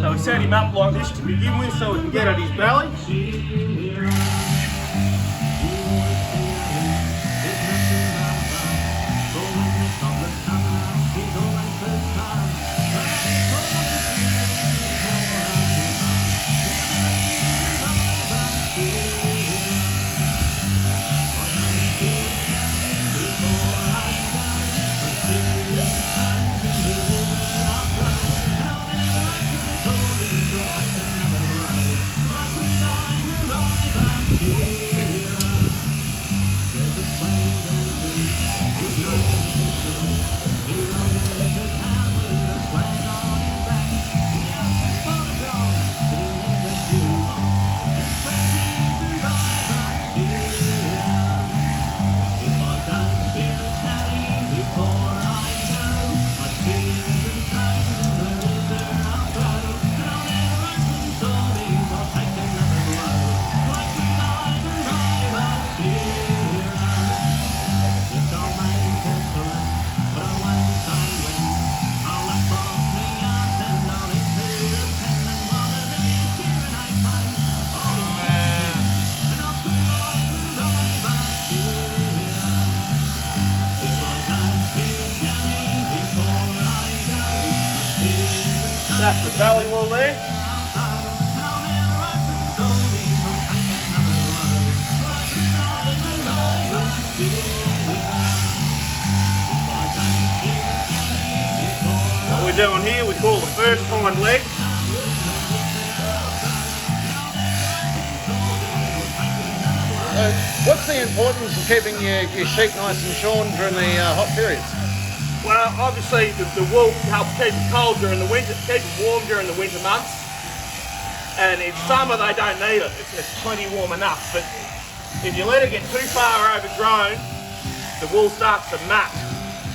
So we set him up like this to begin with so we can get at his belly. That's the belly wool there. What we're doing here, we call the first hind leg. What's the importance of keeping your sheep nice and shorn during the hot periods? Well, obviously the wool helps keep it cold during the winter, keep it warm during the winter months. And in summer they don't need it, it's plenty warm enough. But if you let it get too far overgrown, the wool starts to mat,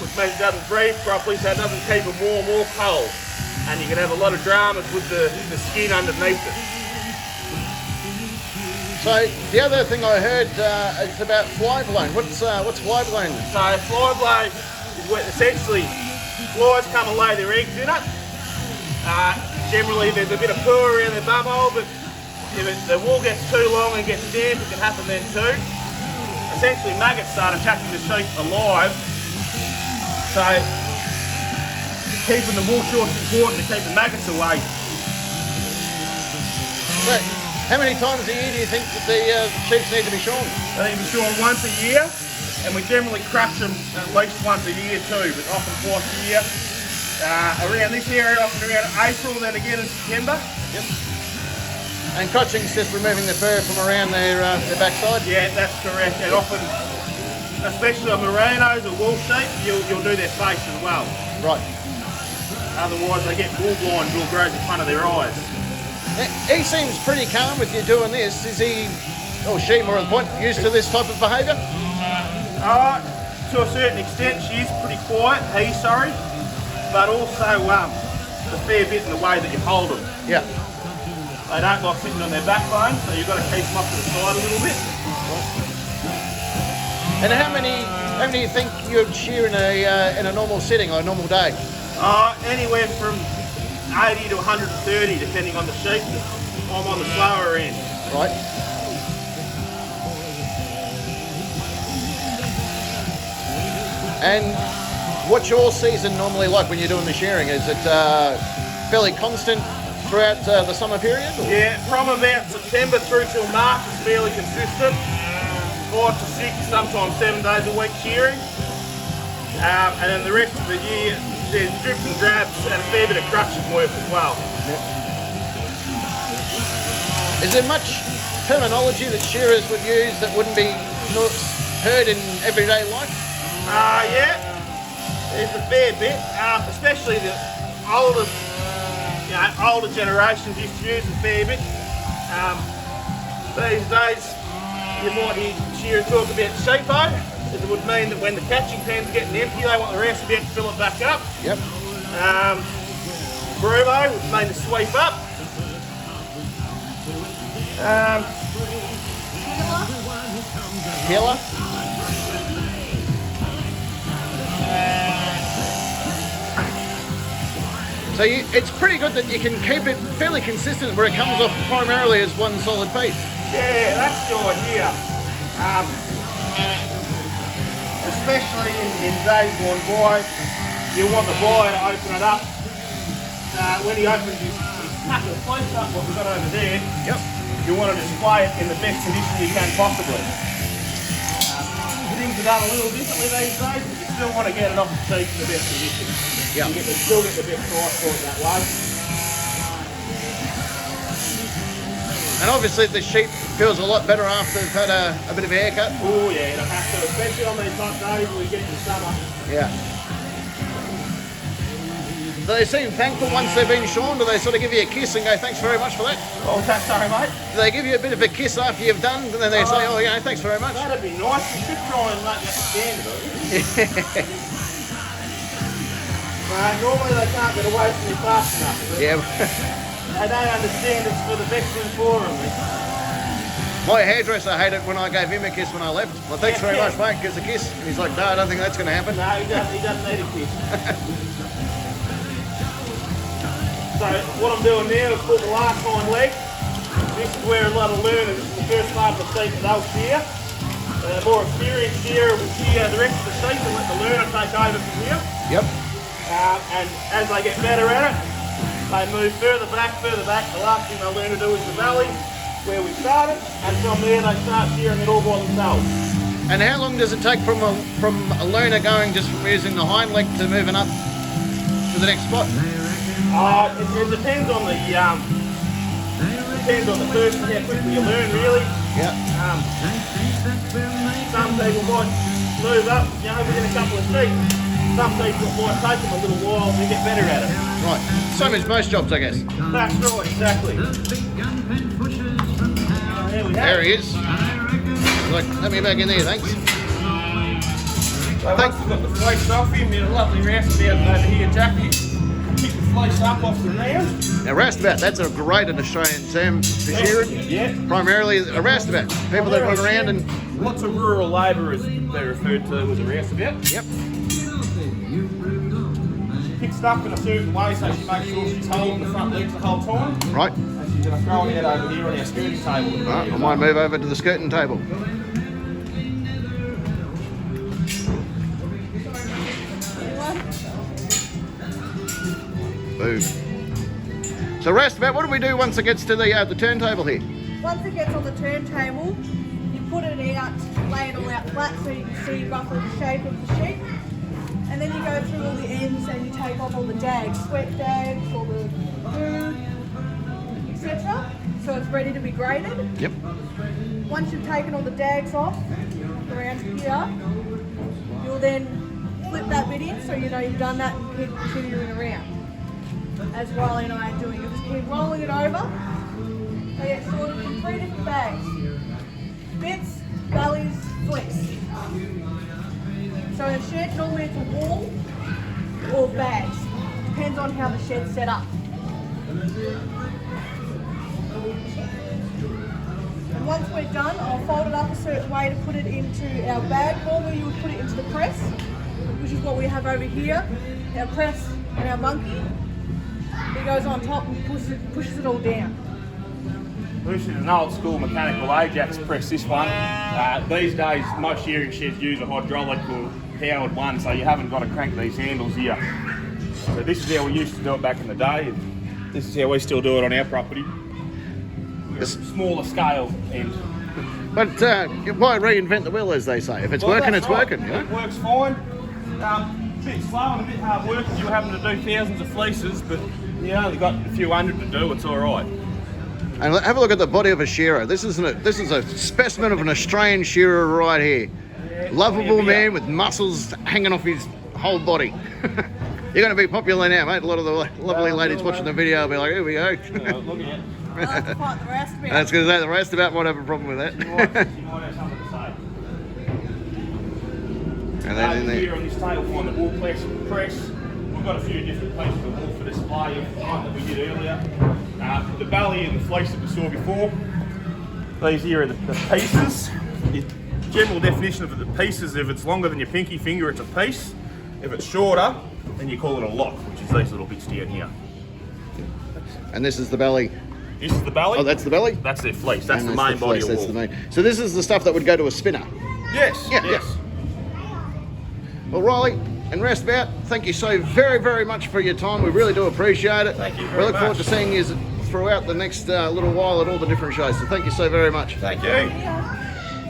which means it doesn't breathe properly, so it doesn't keep it warm or cold. And you can have a lot of dramas with the skin underneath it. So the other thing I heard is about fly blown. What's fly blown? So fly blown is where essentially flies come and lay their eggs in it. Generally there's a bit of poo around their bumhole, but if the wool gets too long and gets damp, it can happen then too. Essentially maggots start attacking the sheep alive. So keeping the wool short is important to keep the maggots away. But how many times a year do you think that the sheep need to be shorn? They need to be shorn once a year, and we generally crutch them at least once a year too, but often twice a year. Around this area, often around April, then again in September. Yep. And crutching's just removing the fur from around their backside? Yeah, that's correct. And often, especially on merinos or wool sheep, you'll do their face as well. Right. Otherwise, they get wool blind, wool grows in front of their eyes. He seems pretty calm with you doing this. Is he, or she more on the point, used to this type of behaviour? To a certain extent, she is pretty quiet, he's sorry, but also a fair bit in the way that you hold them. Yeah. They don't like sitting on their backbone, so you've got to keep them off to the side a little bit. And how many do you think you'd shear in a normal sitting or a normal day? Anywhere from 80 to 130, depending on the sheep. I'm on the slower end. Right. And what's your season normally like when you're doing the shearing? Is it fairly constant throughout the summer period? Or? Yeah, from about September through till March it's fairly consistent. 5 to 6, sometimes 7 days a week shearing. And then the rest of the year there's drips and drabs and a fair bit of crutching work as well. Yep. Is there much terminology that shearers would use that wouldn't be heard in everyday life? Yeah, there's a fair bit, especially the older generations used to use a fair bit. These days, you might hear shearers talk about sheepo. is it would mean that when the catching pen's getting empty, they want the rest of it to fill it back up. Yep. Brumo would mean to sweep up. Killer. So it's pretty good that you can keep it fairly consistent where it comes off primarily as one solid piece. Yeah, that's the idea. Especially in days gone by, you want the buyer to open it up. When he opens his packet of fleece up, what we've got over there, Yep. you want to display it in the best condition you can possibly. Things are done a little differently these days, but you still want to get it off the teeth in the best condition. Yep. You still get the best price for it that way. And obviously the sheep feels a lot better after they've had a bit of a haircut. Oh yeah, it'll have to, especially on these hot days when we get to summer. Yeah. Do they seem thankful once they've been shorn? Do they sort of give you a kiss and go, thanks very much for that? What was that, sorry mate? Do they give you a bit of a kiss after you've done, and then they say, oh, yeah, thanks very much? That'd be nice. You should try and make that standard of it. Normally they can't get away from you fast enough. But Yeah. they don't understand it's for the best thing for them. My hairdresser hated when I gave him a kiss when I left. Well, thanks very much, mate. Gives a kiss. And he's like, no, I don't think that's going to happen. No, he doesn't need a kiss. So what I'm doing now is put the last hind leg. This is where a lot of learners, this is the first part of the sheep that they'll shear. The more experienced shearer will shear the rest of the sheep and let the learner take over from here. Yep. And as they get better at it, they move further back. The last thing they'll learn to do is the valley, where we started, and from there they start shearing it all by themselves. And how long does it take from a learner going just from using the hind leg to moving up to the next spot? It depends on the person, how quickly you learn really. Yeah. Some people might move up, within a couple of feet. Some people it might take them a little while to get better at it. Right. Same as most jobs, I guess. That's right, exactly. There we There have he is. Look, let me back in there, thanks. So once we've got the fleece off him, in a lovely roustabout over here, Jackie. Kick the fleece up off the ground. Now, roustabout, that's a great Australian term for shearing. Yeah. Primarily a roustabout. People that run around and... Lots of rural labourers, they're referred to as a roustabout. Yep. Picked up in a certain way so she makes sure she's holding the front legs the whole time. Right. And she's going to throw it out over here on our skirting table. Right, I might move over to the skirting table. Boom. So roustabout, what do we do once it gets to the turntable here? Once it gets on the turntable, you put it out, lay it all out flat so you can see roughly the shape of the sheep. And then you go through all the ends and you take off all the dags, sweat dags, all the food, etc. So it's ready to be graded. Yep. Once you've taken all the dags off around here, you'll then flip that bit in so you know you've done that and keep continuing around. As Riley and I are doing, you just keep rolling it over. They get sorted in 3 different bags. Bits, bellies, fleece. So in a shed, normally it's a wall or bags. Depends on how the shed's set up. And once we're done, I'll fold it up a certain way to put it into our bag. Normally you would put it into the press, which is what we have over here. Our press and our monkey. He goes on top and pushes it all down. This is an old school mechanical Ajax press, this one. These days, most shearing sheds use a hydraulic or powered one, so you haven't got to crank these handles here. So this is how we used to do it back in the day. This is how we still do it on our property. We're a smaller scale end. But why reinvent the wheel, as they say? If it's working, it's right. working. You know? It works fine. A bit slow and a bit hard work if you're having to do thousands of fleeces, but you only got a few hundred to do, it's all right. And have a look at the body of a shearer. This is a specimen of an Australian shearer right here. Yeah, Lovable man with muscles hanging off his whole body. You're going to be popular now, mate. A lot of the lovely ladies watching the video will be like, here we go. Look at it. That's quite the rest of it. That's because the rest about might have a problem with that. She might have something to say. And then in there. Here on this table on the wool press, we've got a few different pieces of wool for display of the one that we did earlier. The belly and the fleece that we saw before. These here are the pieces. The general definition of the pieces, if it's longer than your pinky finger, it's a piece. If it's shorter, then you call it a lock, which is these little bits down here. And this is the belly. This is the belly. Oh, that's the belly? That's their fleece. That's And the main body fleece, of that's wool. the main. So this is the stuff that would go to a spinner. Yes, Yeah, yes. Well, Riley and Restabout, thank you so very, very much for your time. We really do appreciate it. Thank you very We look forward much. to seeing you throughout the next little while at all the different shows. So thank you so very much. Thank you. Yeah.